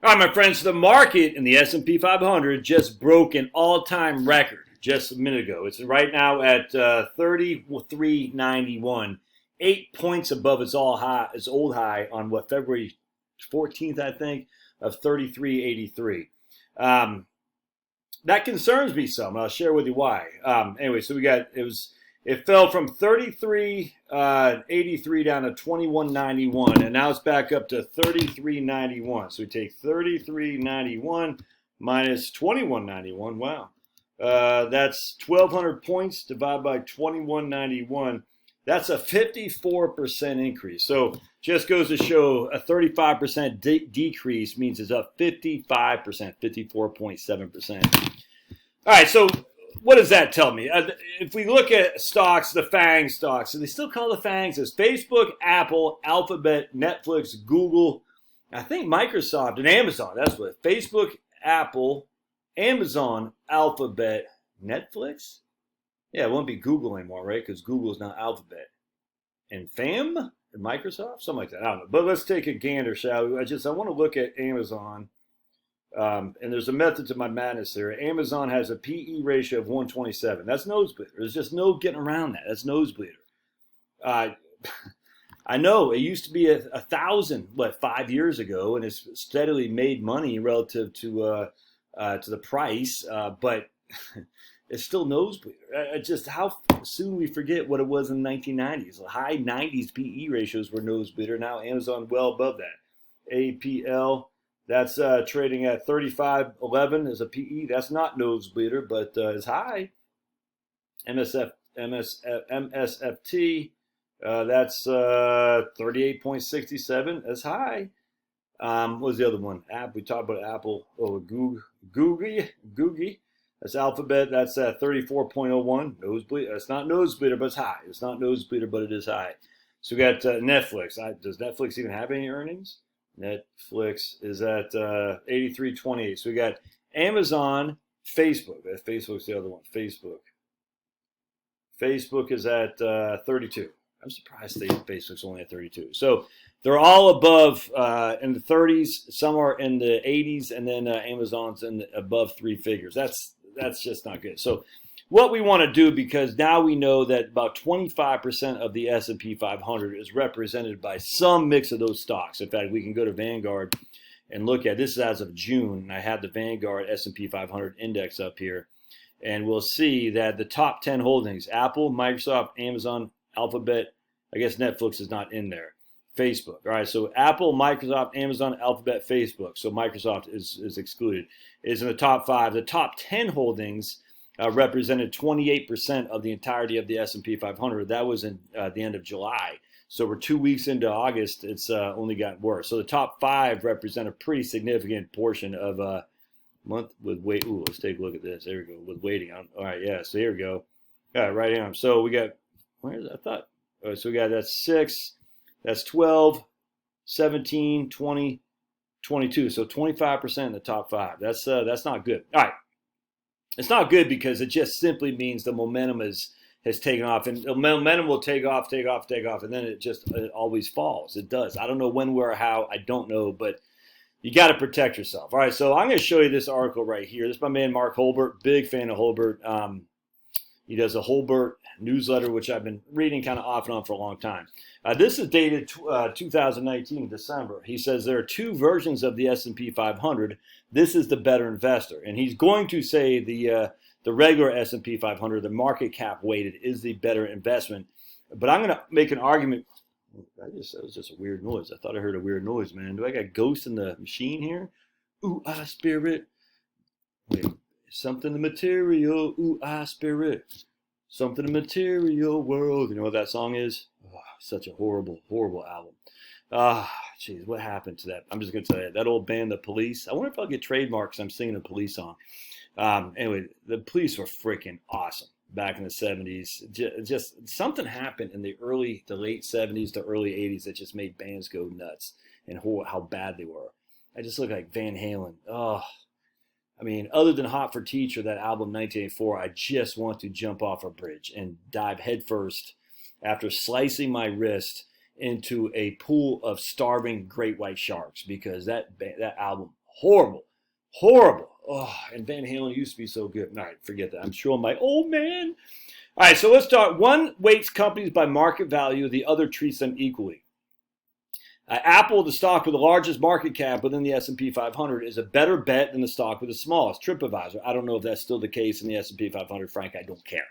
All right, my friends, the market in the S&P 500 just broke an all-time record just a minute ago. It's right now at 3391, 8 points above its old high on what, February 14th, I think, of 3383. That concerns me some. I'll share with you why. Anyway, so it fell from 33.83 down to 21.91, and now it's back up to 33.91. So we take 33.91 minus 21.91. Wow, that's 1,200 points divided by 21.91. That's a 54% increase. So just goes to show a 35% decrease means it's up 55%, 54.7%. All right, so what does that tell me? If we look at stocks, the FANG stocks, so they still call the FANGs as Facebook, Apple, Alphabet, Netflix, Google, I think Microsoft, and Amazon. That's what Facebook, Apple, Amazon, Alphabet, Netflix? Yeah, it won't be Google anymore, right? Because Google is now Alphabet. And FAM? And Microsoft? Something like that. I don't know. But let's take a gander, shall we? I want to look at Amazon. And there's a method to my madness there. Amazon has a PE ratio of 127. That's nosebleeder. There's just no getting around that. That's nosebleeder. I know it used to be 1,000, 5 years ago, and it's steadily made money relative to the price, but it's still nosebleeder. Just how soon we forget what it was in the 1990s. The high 90s PE ratios were nosebleeder. Now Amazon well above that. APL. That's trading at 35.11 as a PE. That's not nosebleeder, but it's high. MSFT, that's 38.67. That's high. What was the other one? We talked about Apple. Oh, Googie. That's Alphabet. That's 34.01. Nosebleeder. That's not nosebleeder, but it's high. It's not nosebleeder, but it is high. So we got Netflix. Does Netflix even have any earnings? Netflix is at 83.28. So we got Amazon, Facebook. Facebook's the other one. Facebook is at 32. I'm surprised Facebook's only at 32. So they're all above in the 30s. Some are in the 80s, and then Amazon's above three figures. That's just not good. So what we want to do, because now we know that about 25% of the S&P 500 is represented by some mix of those stocks. In fact, we can go to Vanguard and look at this is as of June. I have the Vanguard S&P 500 index up here, and we'll see that the top 10 holdings: Apple, Microsoft, Amazon, Alphabet. I guess Netflix is not in there. Facebook. All right, so Apple, Microsoft, Amazon, Alphabet, Facebook. So Microsoft is excluded. Is in the top 5. The top 10 holdings represented 28% of the entirety of the S&P 500. That was in the end of July. So we're 2 weeks into August. It's only gotten worse. So the top 5 represent a pretty significant portion of a month with wait. Ooh, let's take a look at this. There we go. With waiting on. All right, yeah. So here we go. Got it right here. So we got. Where is it? I thought. All right, so we got that's 6. That's 12, 17, 20, 22. So 25% in the top 5. That's not good. All right. It's not good because it just simply means the momentum has taken off, and the momentum will take off, and then it always falls. It does. I don't know when, where, or how. I don't know, but you got to protect yourself. All right, so I'm going to show you this article right here. This is my man Mark Holbert. Big fan of Holbert. He does a Holbert newsletter, which I've been reading kind of off and on for a long time. This is dated 2019, December. He says there are 2 versions of the S&P 500. This is the better investor. And he's going to say the regular S&P 500, the market cap weighted, is the better investment. But I'm going to make an argument. That was just a weird noise. I thought I heard a weird noise, man. Do I got ghosts in the machine here? Ooh, ah, spirit. Wait. Something the material, ooh, spirit. Something the material world. You know what that song is? Oh, such a horrible, horrible album. Jeez, what happened to that? I'm just going to tell you, that old band, The Police. I wonder if I'll get trademarks. I'm singing a Police song. Anyway, the Police were freaking awesome back in the 70s. Just something happened in the late 70s to early 80s that just made bands go nuts and how bad they were. I just look like Van Halen. Oh, I mean, other than Hot for Teacher, that album 1984, I just want to jump off a bridge and dive headfirst after slicing my wrist into a pool of starving great white sharks, because that album, Horrible. Horrible. Oh, and Van Halen used to be so good. All right, forget that. I'm sure my old man. All right, so let's start. One weights companies by market value. The other treats them equally. Apple, the stock with the largest market cap within the S&P 500, is a better bet than the stock with the smallest. TripAdvisor. I don't know if that's still the case in the S&P 500. Frank, I don't care.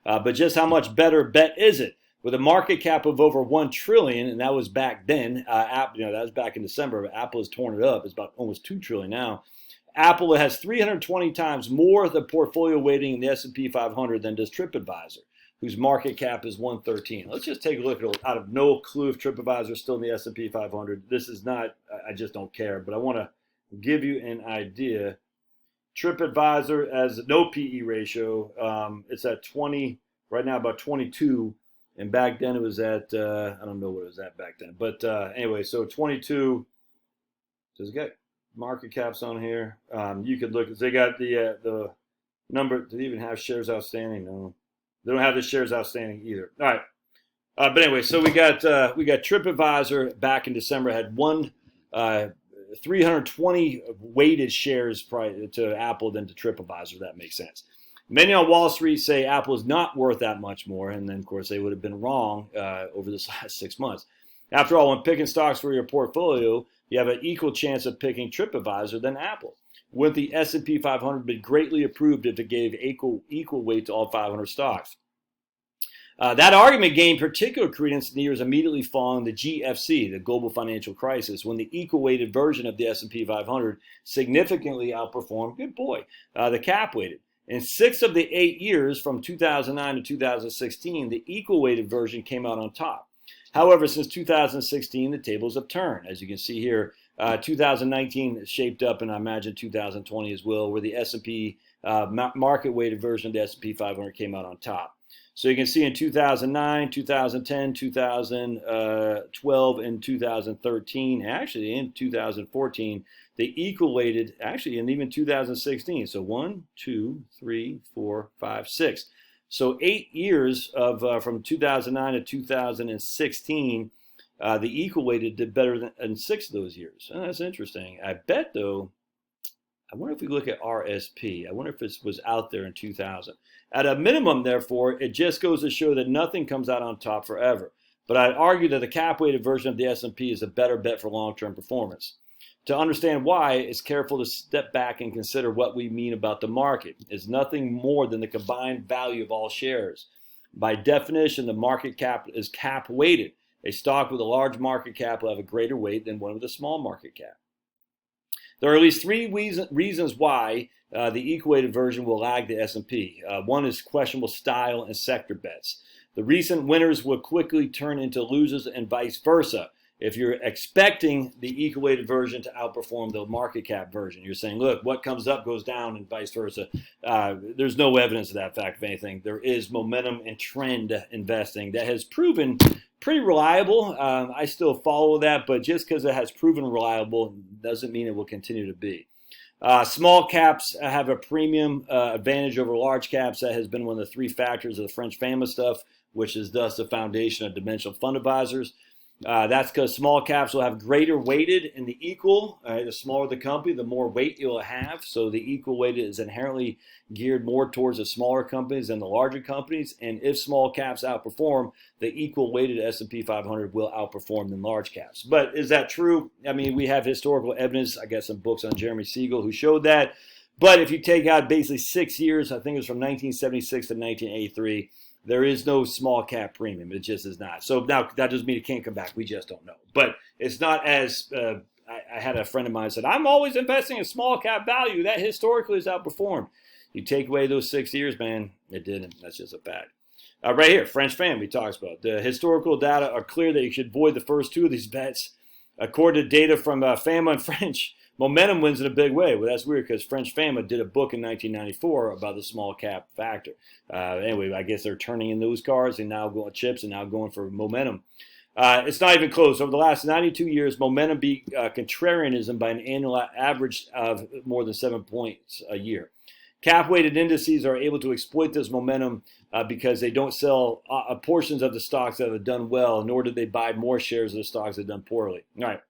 But just how much better bet is it? With a market cap of over $1 trillion, and that was back then. That was back in December. Apple has torn it up. It's about almost $2 trillion now. Apple has 320 times more of the portfolio weighting in the S&P 500 than does TripAdvisor, whose market cap is 113. Let's just take a look at it. Out of no clue if TripAdvisor is still in the S&P 500. This is not, I just don't care, but I want to give you an idea. TripAdvisor has no PE ratio. It's at 20, right now about 22, and back then it was at, I don't know what it was at back then. But anyway, so 22, does it get market caps on here? You could look, they got the number, do they even have shares outstanding? No. They don't have the shares outstanding either. All right, but anyway, so we got TripAdvisor back in December had 320 weighted shares to Apple than to TripAdvisor. That makes sense. Many on Wall Street say Apple is not worth that much more, and then of course they would have been wrong over this last 6 months. After all, when picking stocks for your portfolio, you have an equal chance of picking TripAdvisor than Apple. Wouldn't the S&P 500 be greatly improved if it gave equal weight to all 500 stocks? That argument gained particular credence in the years immediately following the GFC, the global financial crisis, when the equal-weighted version of the S&P 500 significantly outperformed, the cap-weighted. In 6 of the 8 years from 2009 to 2016, the equal-weighted version came out on top. However, since 2016, the tables have turned. As you can see here, 2019 shaped up, and I imagine 2020 as well, where the S&P market-weighted version of the S&P 500 came out on top. So you can see in 2009, 2010, 2012, and 2013, actually in 2014, they equal-weighted, actually, and even 2016. So 1, 2, 3, 4, 5, 6. So 8 years of from 2009 to 2016, the equal-weighted did better than 6 of those years. Oh, that's interesting. I bet, though, I wonder if we look at RSP. I wonder if it was out there in 2000. At a minimum, therefore, it just goes to show that nothing comes out on top forever. But I'd argue that the cap-weighted version of the S&P is a better bet for long-term performance. To understand why, it's careful to step back and consider what we mean about the market. It's nothing more than the combined value of all shares. By definition, the market cap is cap-weighted. A stock with a large market cap will have a greater weight than one with a small market cap. There are at least 3 reasons why the equal-weighted version will lag the S&P. One is questionable style and sector bets. The recent winners will quickly turn into losers and vice versa. If you're expecting the equal-weighted version to outperform the market cap version, you're saying, look, what comes up goes down and vice versa. There's no evidence of that fact, if anything. There is momentum and trend investing that has proven pretty reliable. I still follow that, but just because it has proven reliable doesn't mean it will continue to be. Small caps have a premium advantage over large caps. That has been one of the 3 factors of the French famine stuff, which is thus the foundation of dimensional fund advisors. That's because small caps will have greater weighted in the equal. The smaller the company, the more weight you'll have. So the equal weighted is inherently geared more towards the smaller companies than the larger companies. And if small caps outperform, the equal weighted S&P 500 will outperform than large caps. But is that true? I mean, we have historical evidence. I got some books on Jeremy Siegel who showed that. But if you take out basically 6 years, I think it was from 1976 to 1983, there is no small cap premium. It just is not. So now that doesn't mean it can't come back. We just don't know. But it's not as I had a friend of mine said, I'm always investing in small cap value. That historically has outperformed. You take away those 6 years, man, it didn't. That's just a fact. Right here, French family talks about. The historical data are clear that you should avoid the first 2 of these bets. According to data from FAMA and French, momentum wins in a big way. Well, that's weird because French FAMA did a book in 1994 about the small cap factor. Anyway, I guess they're turning in those cards and now going chips and now going for momentum. It's not even close. Over the last 92 years, momentum beat contrarianism by an annual average of more than 7 points a year. Cap-weighted indices are able to exploit this momentum because they don't sell portions of the stocks that have done well, nor do they buy more shares of the stocks that have done poorly. All right.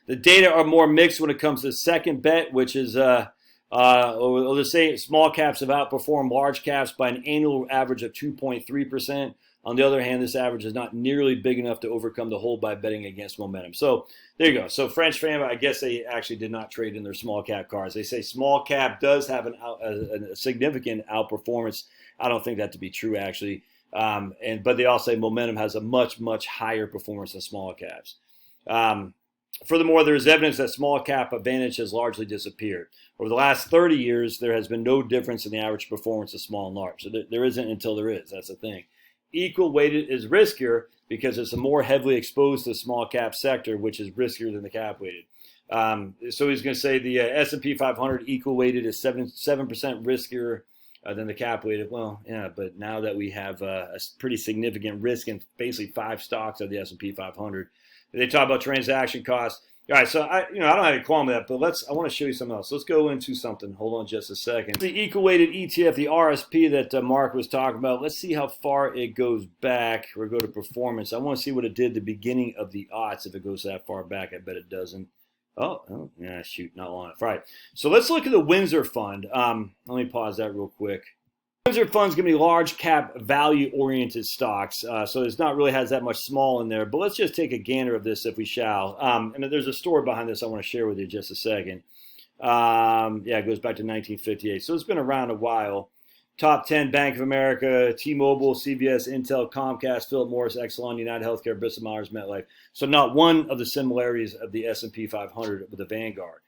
The data are more mixed when it comes to the second bet, which is, we'll just say small caps have outperformed large caps by an annual average of 2.3%. On the other hand, this average is not nearly big enough to overcome the hold by betting against momentum. So there you go. So French family, I guess they actually did not trade in their small cap cards. They say small cap does have a significant outperformance. I don't think that to be true, actually. But they all say momentum has a much, much higher performance than small caps. Furthermore, there is evidence that small cap advantage has largely disappeared. Over the last 30 years, there has been no difference in the average performance of small and large. So there isn't until there is. That's the thing. Equal weighted is riskier because it's a more heavily exposed to the small cap sector, which is riskier than the cap weighted. So he's going to say the S&P 500 equal weighted is 7% riskier than the cap weighted. Well, yeah, but now that we have a pretty significant risk in basically 5 stocks of the S&P 500, they talk about transaction costs. All right, so I don't have any qualm with that, but I want to show you something else. Let's go into something. Hold on just a second. The equal-weighted ETF, the RSP that Mark was talking about. Let's see how far it goes back. We'll go to performance. I want to see what it did at the beginning of the aughts. If it goes that far back, I bet it doesn't. Oh, yeah, shoot, not long enough. All right, so let's look at the Windsor Fund. Let me pause that real quick. Windsor Fund's going to be large cap value oriented stocks, so it's not really has that much small in there. But let's just take a gander of this if we shall. And there's a story behind this I want to share with you in just a second. Yeah, it goes back to 1958, so it's been around a while. Top 10: Bank of America, T-Mobile, CVS, Intel, Comcast, Philip Morris, Exelon, United Healthcare, Bristol Myers, MetLife. So not one of the similarities of the S&P 500 with the Vanguard,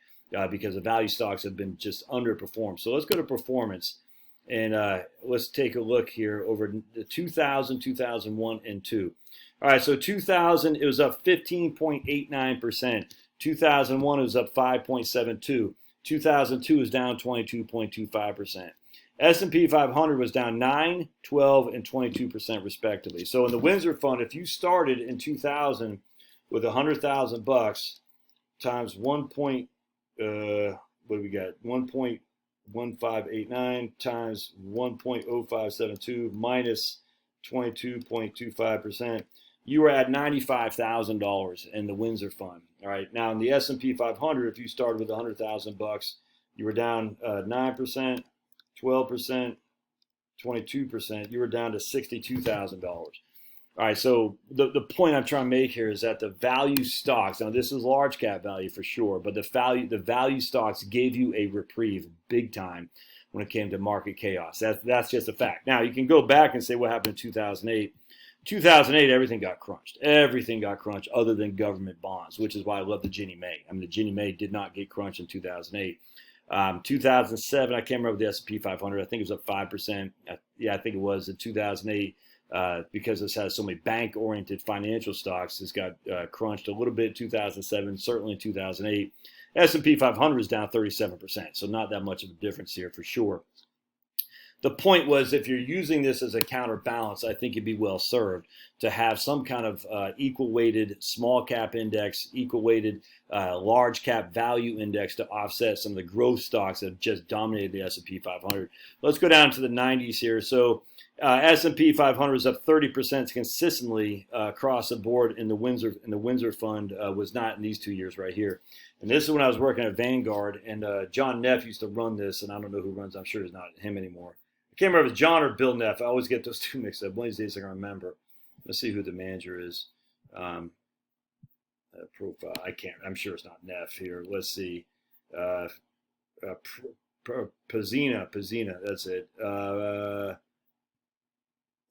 because the value stocks have been just underperformed. So let's go to performance. And let's take a look here over the 2000, 2001, and 2. All right, so 2000, it was up 15.89%. 2001, it was up 5.72. 2002 was down 22.25%. S&P 500 was down 9, 12, and 22% respectively. So in the Windsor Fund, if you started in 2000 with $100,000 times 1. What do we got? 1.1589 times 1.0572 minus 22.25%, you were at $95,000 in the Windsor Fund. All right. Now in the S&P 500, if you started with $100,000, you were down 9%, 12%, 22%. You were down to $62,000. All right, so the point I'm trying to make here is that the value stocks, now this is large cap value for sure, but the value stocks gave you a reprieve big time when it came to market chaos. That's just a fact. Now, you can go back and say what happened in 2008. 2008, everything got crunched. Everything got crunched other than government bonds, which is why I love the Ginnie Mae. I mean, the Ginnie Mae did not get crunched in 2008. 2007, I can't remember the S&P 500. I think it was up 5%. Yeah, I think it was in 2008. Because this has so many bank-oriented financial stocks, this got crunched a little bit in 2007, certainly in 2008. S&P 500 is down 37%, so not that much of a difference here for sure. The point was, if you're using this as a counterbalance, I think you'd be well served to have some kind of equal-weighted small cap index, equal-weighted large cap value index to offset some of the growth stocks that have just dominated the S&P 500. Let's go down to the 90s here. So S&P 500 is up 30% consistently across the board in the Windsor Fund. Was not in these 2 years right here. And this is when I was working at Vanguard, and John Neff used to run this, and I don't know who runs. I'm sure it's not him anymore. I can't remember if it's John or Bill Neff. I always get those two mixed up. One of these days I can remember. Let's see who the manager is. Profile. I can't. I'm sure it's not Neff here. Let's see. Pazina. That's it.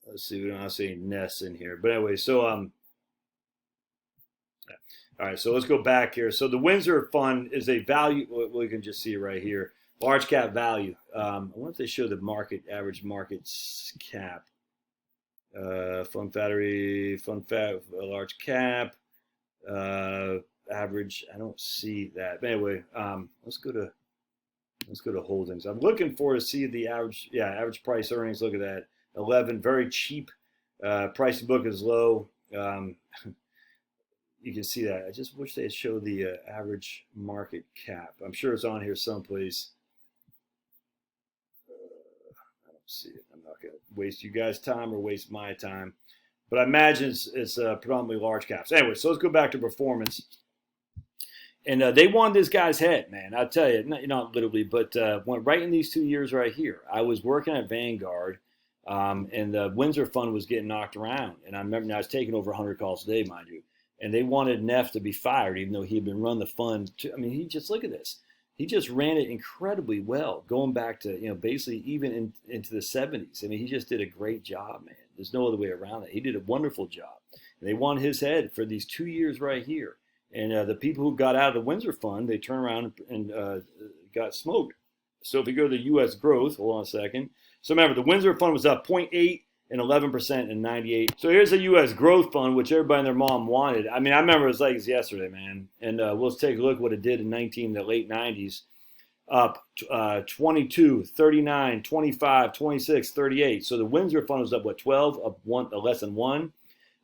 Let's see. We don't have to say Ness in here. But anyway, so all right. So let's go back here. So the Windsor Fund is a value. We can just see it right here. Large cap value. I wonder if they show the average market cap. Fund battery, large cap, average. I don't see that. But anyway, let's go to holdings. I'm looking to see the average. Yeah, average price earnings. Look at that. 11, very cheap. Price to book is low. You can see that. I just wish they'd show the average market cap. I'm sure it's on here someplace. I don't see it. I'm not going to waste you guys' time or waste my time. But I imagine it's predominantly large caps. Anyway, so let's go back to performance. And they wanted this guy's head, man. I'll tell you, not literally, but went right in these 2 years right here. I was working at Vanguard, and the Windsor Fund was getting knocked around. And I remember I was taking over 100 calls a day, mind you. And they wanted Neff to be fired, even though he had been running the fund. I mean, he just, look at this. He just ran it incredibly well, going back to, basically even into the 70s. I mean, he just did a great job, man. There's no other way around it. He did a wonderful job. And they wanted his head for these 2 years right here. And the people who got out of the Windsor Fund, they turned around and got smoked. So if you go to U.S. growth, hold on a second. So remember, the Windsor Fund was up 0.8 and 11% in 98. So here's a U.S. growth fund, which everybody and their mom wanted. I mean, I remember it was like it was yesterday, man. And we'll take a look at what it did in the late 90s. Up 22, 39, 25, 26, 38. So the Windsor Fund was up, what, 12, up less than 1.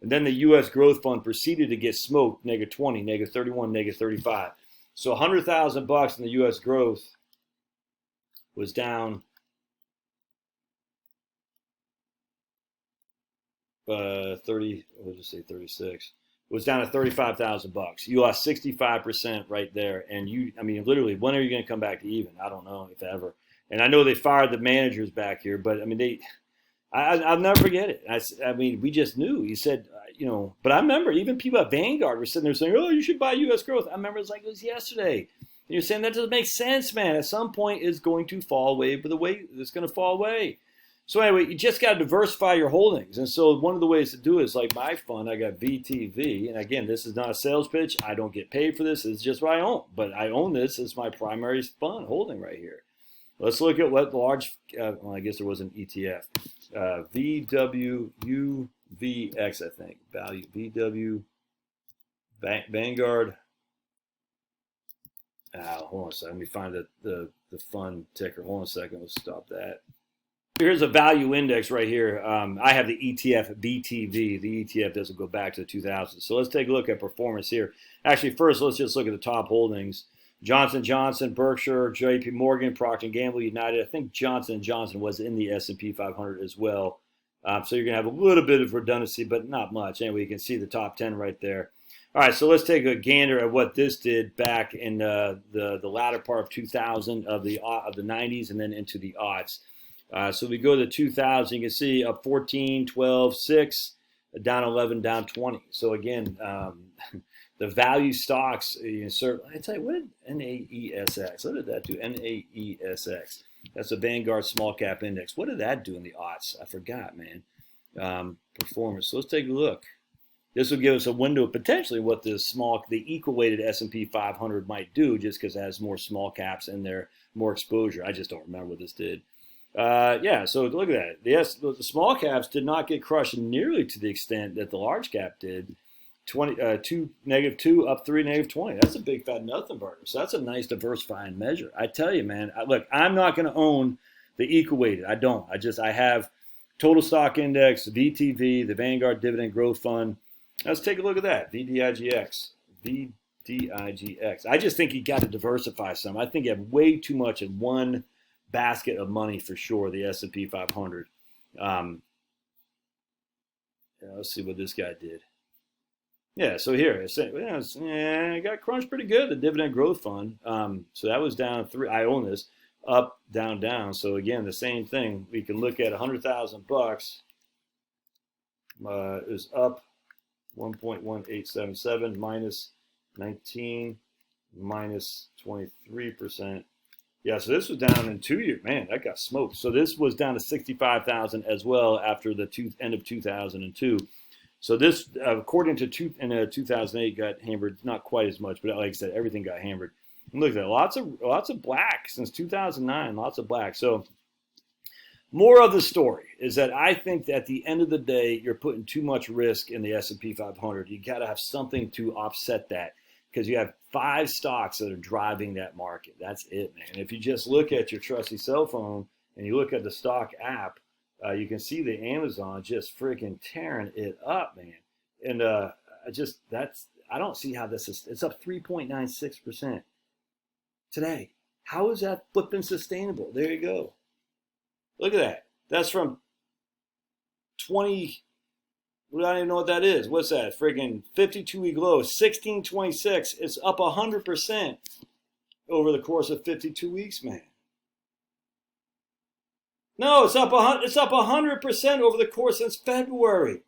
And then the U.S. Growth Fund proceeded to get smoked, negative 20, negative 31, negative 35. So $100,000 in the U.S. Growth was down 30. What did you say? 36. It was down to $35,000. You lost 65% right there. And literally, when are you going to come back to even? I don't know, if ever. And I know they fired the managers back here, but I mean, I'll never forget it. I mean, we just knew. He said, but I remember even people at Vanguard were sitting there saying, oh, you should buy U.S. growth. I remember it was yesterday. And you're saying that doesn't make sense, man. At some point, it's going to fall away, but the way it's going to fall away. So anyway, you just got to diversify your holdings. And so one of the ways to do it is like my fund, I got VTV. And again, this is not a sales pitch. I don't get paid for this. It's just what I own. But I own this as my primary fund holding right here. Let's look at what large, I guess there was an ETF. VWUVX, I think. Value, VW, Vanguard. Hold on a second. Let me find the fund ticker. Hold on a second. Let's stop that. Here's a value index right here. I have the ETF BTV. The ETF doesn't go back to the 2000s. So let's take a look at performance here. Actually, first, let's just look at the top holdings. Johnson & Johnson, Berkshire, JP Morgan, Procter & Gamble, United. I think Johnson & Johnson was in the S&P 500 as well. So you're going to have a little bit of redundancy, but not much. Anyway, you can see the top 10 right there. All right, so let's take a gander at what this did back in the latter part of 2000, of the 90s, and then into the aughts. So we go to 2000, you can see up 14, 12, 6, down 11, down 20. So again, the value stocks, I tell you, what did NAESX, what did that do? NAESX. That's a Vanguard small cap index. What did that do in the aughts? I forgot, man. Performance. So let's take a look. This will give us a window of potentially what the equal weighted S&P 500 might do, just because it has more small caps in there, more exposure. I just don't remember what this did. Yeah, so look at that. Yes, the small caps did not get crushed nearly to the extent that the large cap did. -2, up 3, -20. That's a big fat nothing burger. So that's a nice diversifying measure. I tell you, man. Look, I'm not going to own the equal weighted. I don't. I have total stock index, VTV, the Vanguard Dividend Growth Fund. Let's take a look at that. VDIGX. VDIGX. I just think you got to diversify some. I think you have way too much in one basket of money for sure. The S&P 500. Let's see what this guy did. Yeah, so here, it got crunched pretty good, the Dividend Growth Fund. So that was down 3. I own this. Up, down, down. So again, the same thing. We can look at $100,000. It was up 1.1877 minus 19 minus 23%. Yeah, so this was down in 2 years. Man, that got smoked. So this was down to 65,000 as well after the end of 2002. So this, according to 2008, got hammered, not quite as much, but like I said, everything got hammered. And look at that, lots of black since 2009, lots of black. So more of the story is that I think that at the end of the day, you're putting too much risk in the S&P 500. You got to have something to offset that, because you have 5 stocks that are driving that market. That's it, man. If you just look at your trusty cell phone and you look at the stock app, you can see the Amazon just freaking tearing it up, man. And I don't see how this is. It's up 3.96% today. How is that flipping sustainable? There you go. Look at that. That's from 20. I don't even know what that is. What's that? Friggin' 52-week low, 1626. It's up 100% over the course of 52 weeks, man. No, it's up 100% over the course since February.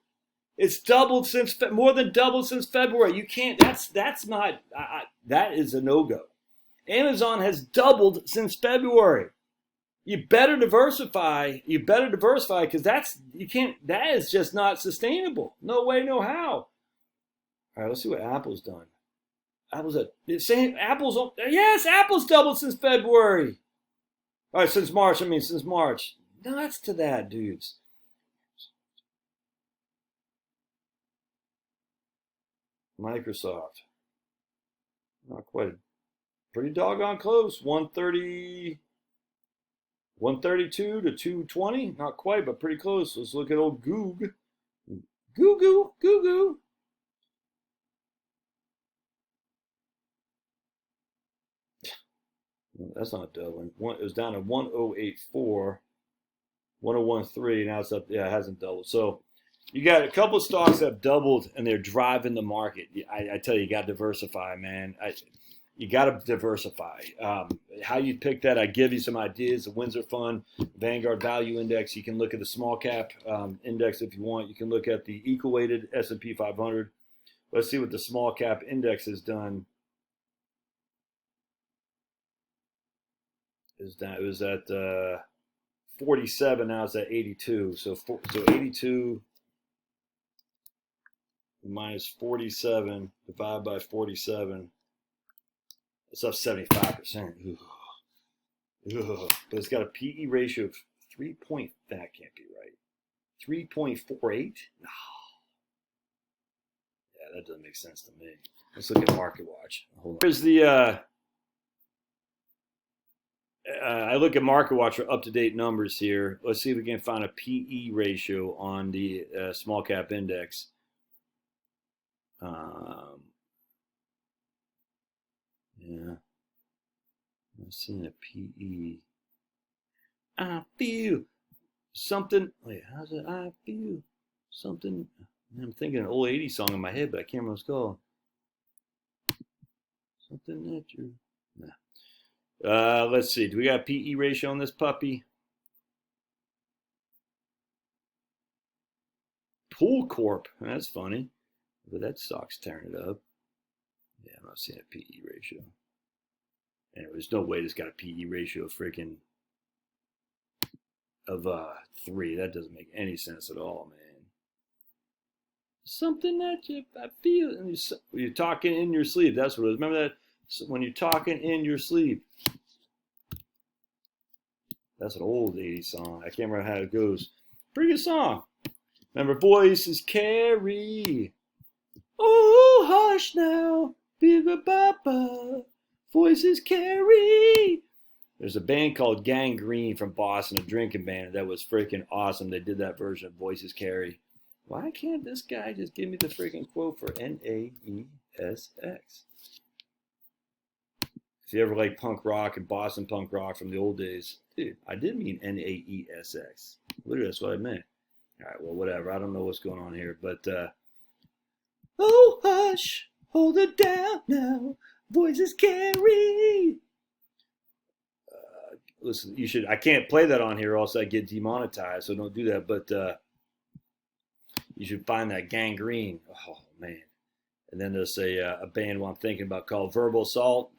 It's doubled since more than doubled since February. You can't. That's not. That is a no-go. Amazon has doubled since February. You better diversify. You better diversify because you can't. That is just not sustainable. No way, no how. All right, let's see what Apple's done. Apple's yes, Apple's doubled since February. All right, since March. Since March. Nuts to that, dudes. Microsoft. Not quite. Pretty doggone close. 132 to 220. Not quite, but pretty close. Let's look at old Goog. Goo. That's not doubling. It was down to 1084, 1013. Now it's up. Yeah, it hasn't doubled. So you got a couple of stocks that have doubled and they're driving the market. I tell you got to diversify, man. You got to diversify. How you pick that, I give you some ideas. The Windsor Fund, Vanguard Value Index. You can look at the small cap index if you want. You can look at the equal weighted S&P 500. Let's see what the small cap index has done. It was at 47. Now it's at 82. So 82 minus 47 divided by 47. It's up 75%. But it's got a PE ratio of 3 point. That can't be right. 3.48. No. Yeah, that doesn't make sense to me. Let's look at Market Watch. Hold on. Here's the. I look at Market Watch for up-to-date numbers here. Let's see if we can find a PE ratio on the small cap index. Yeah, I'm seeing a PE. I feel something. Wait, how's it? I feel something. I'm thinking an old 80s song in my head, but I can't remember what it's called. Something that you. Nah. Let's see. Do we got a PE ratio on this puppy? Pool Corp. That's funny. But that stock's tearing it up. Yeah, I'm not seeing a PE ratio. And there's no way this got a PE ratio of 3. That doesn't make any sense at all, man. Something that I feel. And you're talking in your sleep. That's what it is. Remember that? So when you're talking in your sleep. That's an old 80s song. I can't remember how it goes. Pretty good song. Remember, voices carry. Oh, hush now. Ba-ba-ba-ba. Voices carry. There's a band called Gangrene from Boston, a drinking band that was freaking awesome. They did that version of Voices Carry. Why can't this guy just give me the freaking quote for NAESX? If you ever like punk rock and Boston punk rock from the old days, dude, I did mean NAESX. Literally, that's what I meant. All right, well, whatever. I don't know what's going on here, but oh, hush, hold it down now. Voices carry. Listen, you should. I can't play that on here, or else I get demonetized. So don't do that. But you should find that Gangrene. Oh man! And then there's a band I'm thinking about called Verbal Assault.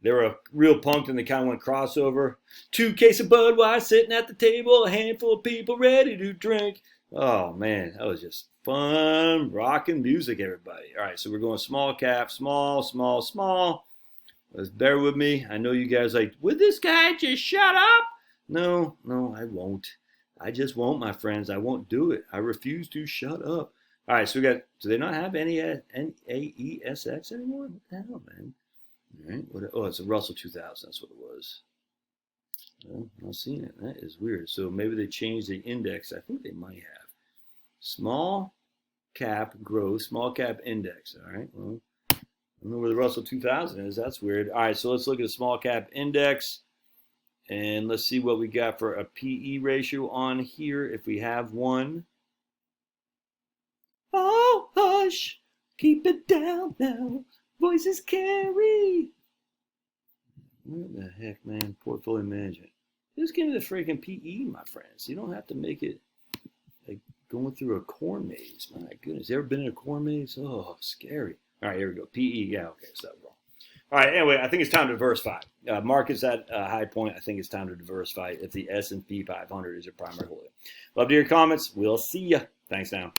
They were a real punk, and they kind of went crossover. 2 cases of Budweiser sitting at the table, a handful of people ready to drink. Oh man, that was just fun, rocking music, everybody. All right, so we're going small cap, small. Just bear with me. I know you guys like, would this guy just shut up? No, I won't. I just won't, my friends. I won't do it. I refuse to shut up. All right, so we got, do they not have NAESX anymore? What the hell, man? All right, oh, it's a Russell 2000. That's what it was. Well, I'm not seeing it. That is weird. So maybe they changed the index. I think they might have. Small cap growth, small cap index. All right, well, I don't know where the Russell 2000 is. That's weird. All right, so let's look at the small cap index. And let's see what we got for a PE ratio on here, if we have one. hush. Keep it down now. Voices carry. What the heck, man? Portfolio management. Just give me the freaking PE, my friends. You don't have to make it like going through a corn maze. My goodness. You ever been in a corn maze? Oh, scary. All right, here we go. PE. Yeah, okay, so wrong. All right, anyway, I think it's time to diversify. Market's at a high point. I think it's time to diversify if the S&P 500 is your primary holding. Love to hear your comments. We'll see ya. Thanks now.